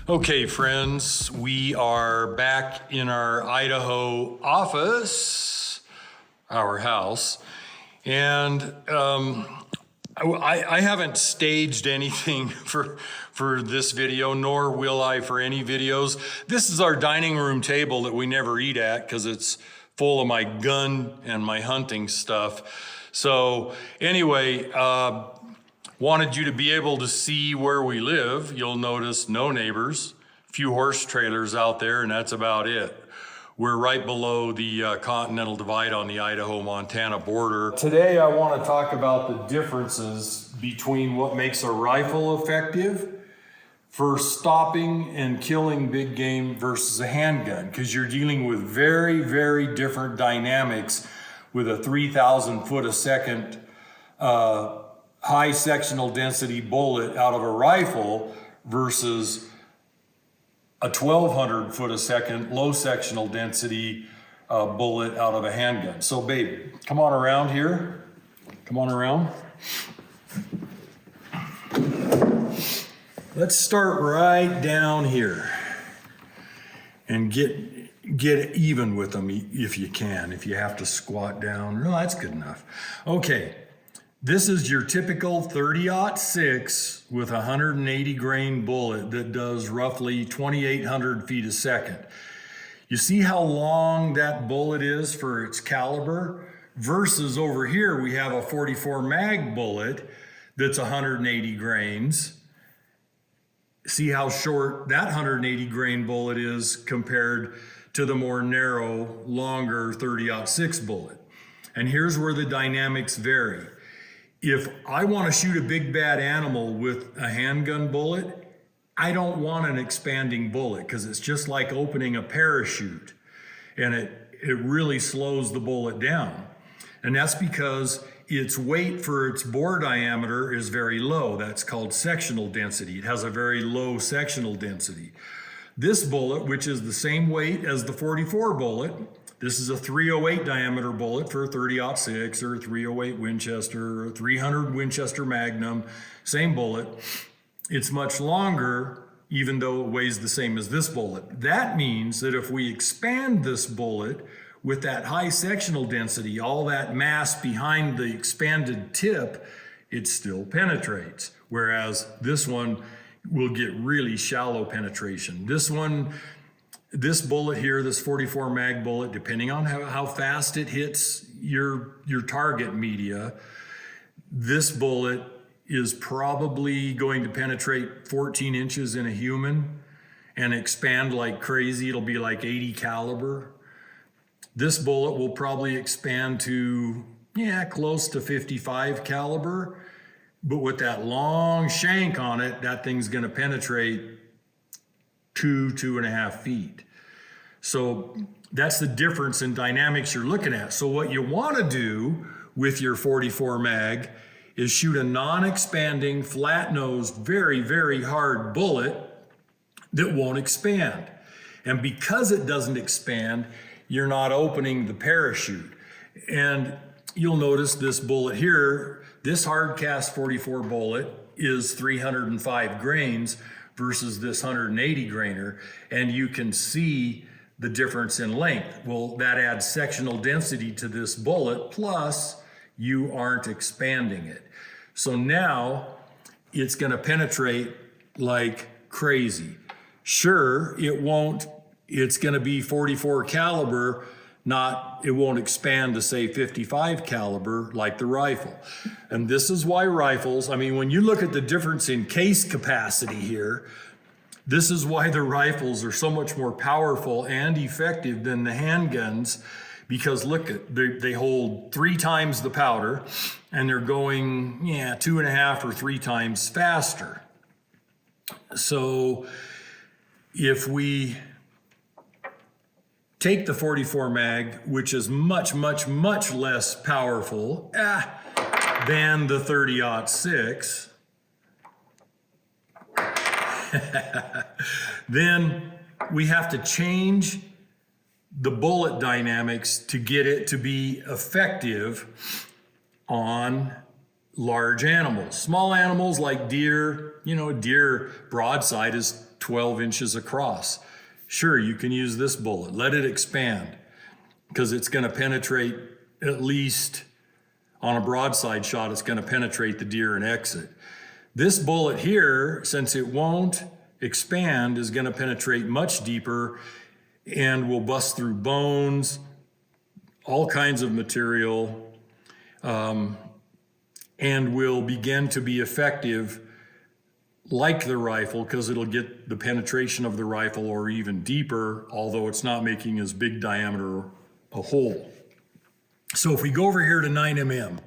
Okay, friends, we are back in our Idaho office, our house, and I haven't staged anything for this video, nor will I for any videos. This is our dining room table that we never eat at because it's full of my gun and my hunting stuff. So anyway, wanted you to be able to see where we live. You'll notice no neighbors, a few horse trailers out there, and that's about it. We're right below the Continental Divide on the Idaho-Montana border. Today I want to talk about the differences between what makes a rifle effective for stopping and killing big game versus a handgun, because you're dealing with very, very different dynamics with a 3,000 foot a second high sectional density bullet out of a rifle versus a 1,200 foot a second low sectional density bullet out of a handgun. So babe, come on around here. Come on around. Let's start right down here and get even with them if you can. If you have to squat down, no, that's good enough. Okay. This is your typical 30-06 with a 180 grain bullet that does roughly 2,800 feet a second. You see how long that bullet is for its caliber? Versus over here, we have a 44 mag bullet that's 180 grains. See how short that 180 grain bullet is compared to the more narrow, longer 30-06 bullet. And here's where the dynamics vary. If I want to shoot a big bad animal with a handgun bullet, I don't want an expanding bullet because it's just like opening a parachute and it really slows the bullet down. And that's because its weight for its bore diameter is very low. That's called sectional density. It has a very low sectional density. This bullet, which is the same weight as the 44 bullet, this is a 308 diameter bullet for a 30-06 or a 308 Winchester or a 300 Winchester Magnum, same bullet. It's much longer, even though it weighs the same as this bullet. That means that if we expand this bullet with that high sectional density, all that mass behind the expanded tip, it still penetrates. Whereas this one will get really shallow penetration. This bullet here, this 44 mag bullet, depending on how fast it hits your target media, this bullet is probably going to penetrate 14 inches in a human and expand like crazy. It'll be like 80 caliber. This bullet will probably expand to, close to 55 caliber, but with that long shank on it, that thing's gonna penetrate 2.5 feet. So that's the difference in dynamics you're looking at. So what you want to do with your 44 mag is shoot a non-expanding, flat-nosed, very, very hard bullet that won't expand. And because it doesn't expand, you're not opening the parachute. And you'll notice this bullet here, this hard cast 44 bullet is 305 grains versus this 180 grainer, and you can see the difference in length. Well, that adds sectional density to this bullet, plus you aren't expanding it. So now it's gonna penetrate like crazy. Sure, it's gonna be 44 caliber, it won't expand to say 55 caliber like the rifle. And this is why rifles, when you look at the difference in case capacity here, this is why the rifles are so much more powerful and effective than the handguns, because look, they hold 3 times the powder and they're going 2.5 or 3 times faster. So if we take the 44 mag, which is much, much, much less powerful than the 30-06, then we have to change the bullet dynamics to get it to be effective on large animals. Small animals like deer, deer broadside is 12 inches across. Sure, you can use this bullet. Let it expand, because it's going to penetrate, at least on a broadside shot, it's going to penetrate the deer and exit. This bullet here, since it won't expand, is going to penetrate much deeper and will bust through bones, all kinds of material, and will begin to be effective like the rifle, because it'll get the penetration of the rifle or even deeper, although it's not making as big diameter a hole. So if we go over here to 9mm,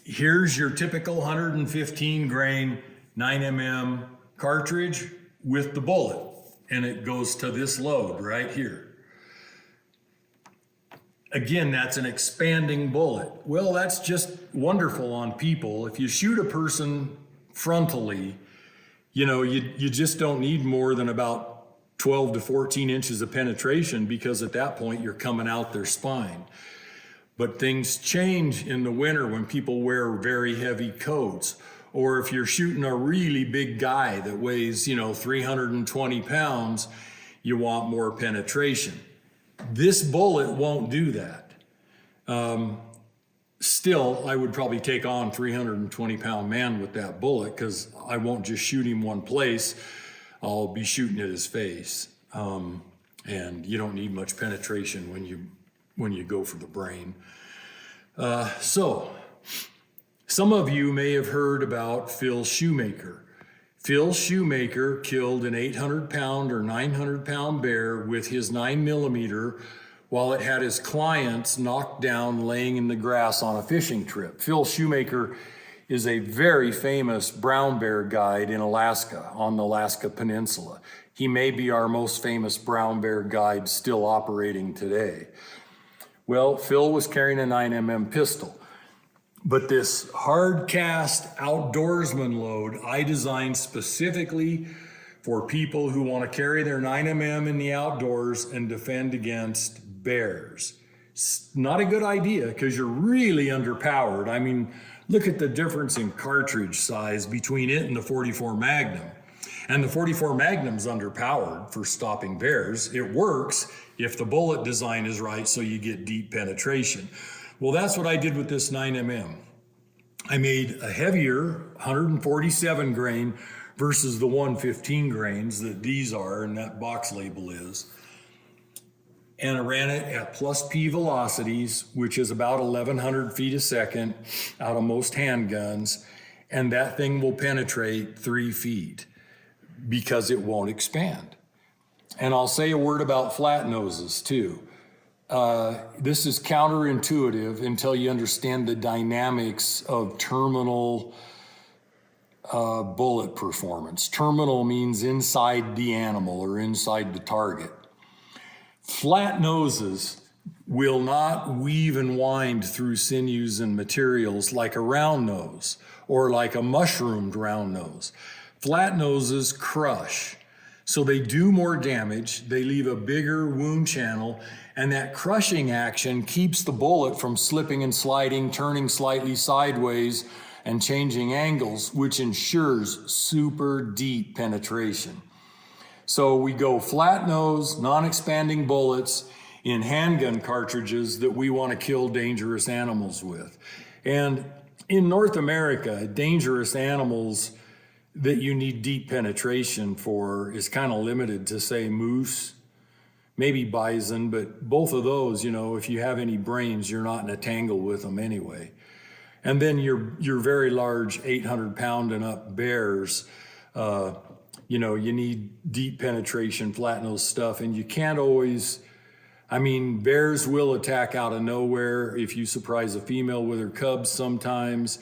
here's your typical 115 grain 9mm cartridge with the bullet, and it goes to this load right here. Again, that's an expanding bullet. Well, that's just wonderful on people. If you shoot a person frontally, you just don't need more than about 12 to 14 inches of penetration, because at that point you're coming out their spine. But things change in the winter when people wear very heavy coats, or if you're shooting a really big guy that weighs 320 pounds, you want more penetration. This bullet won't do that. Still, I would probably take on 320-pound man with that bullet, because I won't just shoot him one place. I'll be shooting at his face. And you don't need much penetration when you go for the brain. So, some of you may have heard about Phil Shoemaker. Phil Shoemaker killed an 800-pound or 900-pound bear with his 9mm while it had his clients knocked down laying in the grass on a fishing trip. Phil Shoemaker is a very famous brown bear guide in Alaska, on the Alaska Peninsula. He may be our most famous brown bear guide still operating today. Well, Phil was carrying a 9mm pistol, but this hard cast outdoorsman load I designed specifically for people who want to carry their 9mm in the outdoors and defend against bears. It's not a good idea, because you're really underpowered. I mean, look at the difference in cartridge size between it and the 44 Magnum. And the 44 Magnum's underpowered for stopping bears. It works if the bullet design is right, so you get deep penetration. Well, that's what I did with this 9mm. I made a heavier 147 grain versus the 115 grains that these are and that box label is. And I ran it at plus P velocities, which is about 1,100 feet a second out of most handguns. And that thing will penetrate 3 feet because it won't expand. And I'll say a word about flat noses too. This is counterintuitive until you understand the dynamics of terminal bullet performance. Terminal means inside the animal or inside the target. Flat noses will not weave and wind through sinews and materials like a round nose or like a mushroomed round nose. Flat noses crush, so they do more damage, they leave a bigger wound channel, and that crushing action keeps the bullet from slipping and sliding, turning slightly sideways, and changing angles, which ensures super deep penetration. So we go flat nose, non-expanding bullets in handgun cartridges that we want to kill dangerous animals with. And in North America, dangerous animals that you need deep penetration for is kind of limited to, say, moose, maybe bison, but both of those, if you have any brains, you're not in a tangle with them anyway. And then your very large 800-pound and up bears, you need deep penetration, flat nose stuff, and you can't always, bears will attack out of nowhere if you surprise a female with her cubs sometimes.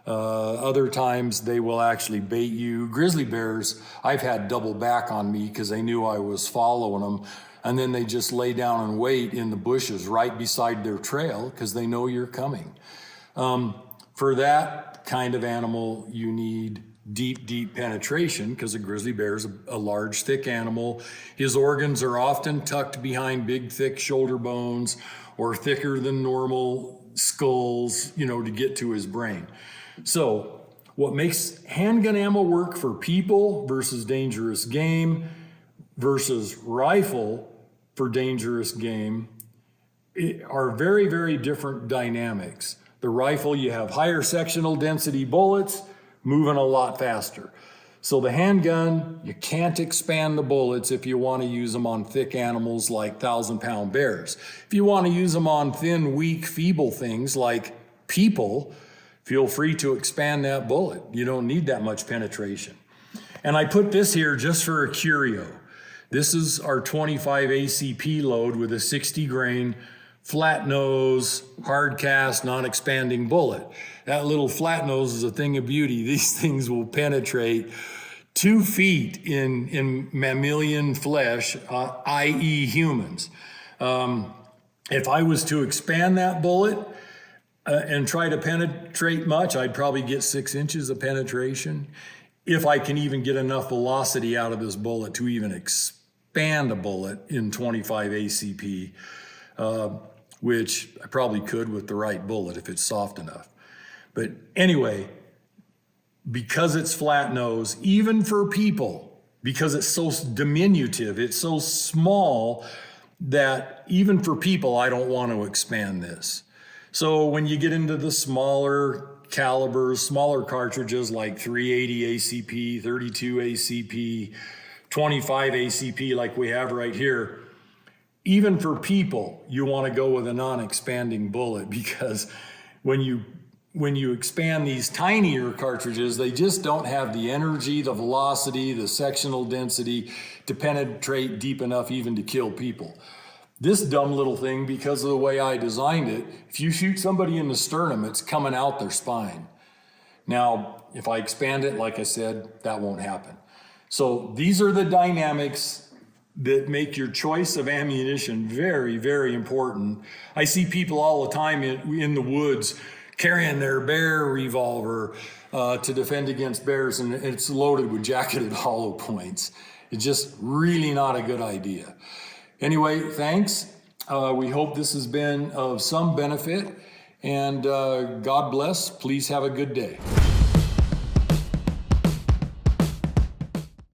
Other times they will actually bait you. Grizzly bears, I've had double back on me because they knew I was following them, and then they just lay down and wait in the bushes right beside their trail because they know you're coming. For that kind of animal, you need deep penetration because a grizzly bear is a large, thick animal. His organs are often tucked behind big, thick shoulder bones or thicker than normal skulls, to get to his brain. So What makes handgun ammo work for people versus dangerous game versus rifle for dangerous game are very, very different dynamics. The rifle, you have higher sectional density bullets, moving a lot faster. So the handgun, you can't expand the bullets if you want to use them on thick animals like 1,000-pound bears. If you want to use them on thin, weak, feeble things like people, feel free to expand that bullet. You don't need that much penetration. And I put this here just for a curio. This is our 25 ACP load with a 60 grain flat nose, hard cast, non-expanding bullet. That little flat nose is a thing of beauty. These things will penetrate 2 feet in mammalian flesh, i.e. humans. If I was to expand that bullet and try to penetrate much, I'd probably get 6 inches of penetration. If I can even get enough velocity out of this bullet to even expand a bullet in 25 ACP, which I probably could with the right bullet if it's soft enough. But anyway, because it's flat nose, even for people, because it's so diminutive, it's so small that even for people, I don't want to expand this. So when you get into the smaller calibers, smaller cartridges like 380 ACP, 32 ACP, 25 ACP like we have right here, even for people, you want to go with a non-expanding bullet, because when you expand these tinier cartridges, they just don't have the energy, the velocity, the sectional density to penetrate deep enough even to kill people. This dumb little thing, because of the way I designed it, if you shoot somebody in the sternum, it's coming out their spine. Now, if I expand it, like I said, that won't happen. So these are the dynamics that make your choice of ammunition very, very important. I see people all the time in the woods carrying their bear revolver to defend against bears, and it's loaded with jacketed hollow points. It's just really not a good idea. Anyway, thanks. We hope this has been of some benefit, and God bless. Please have a good day.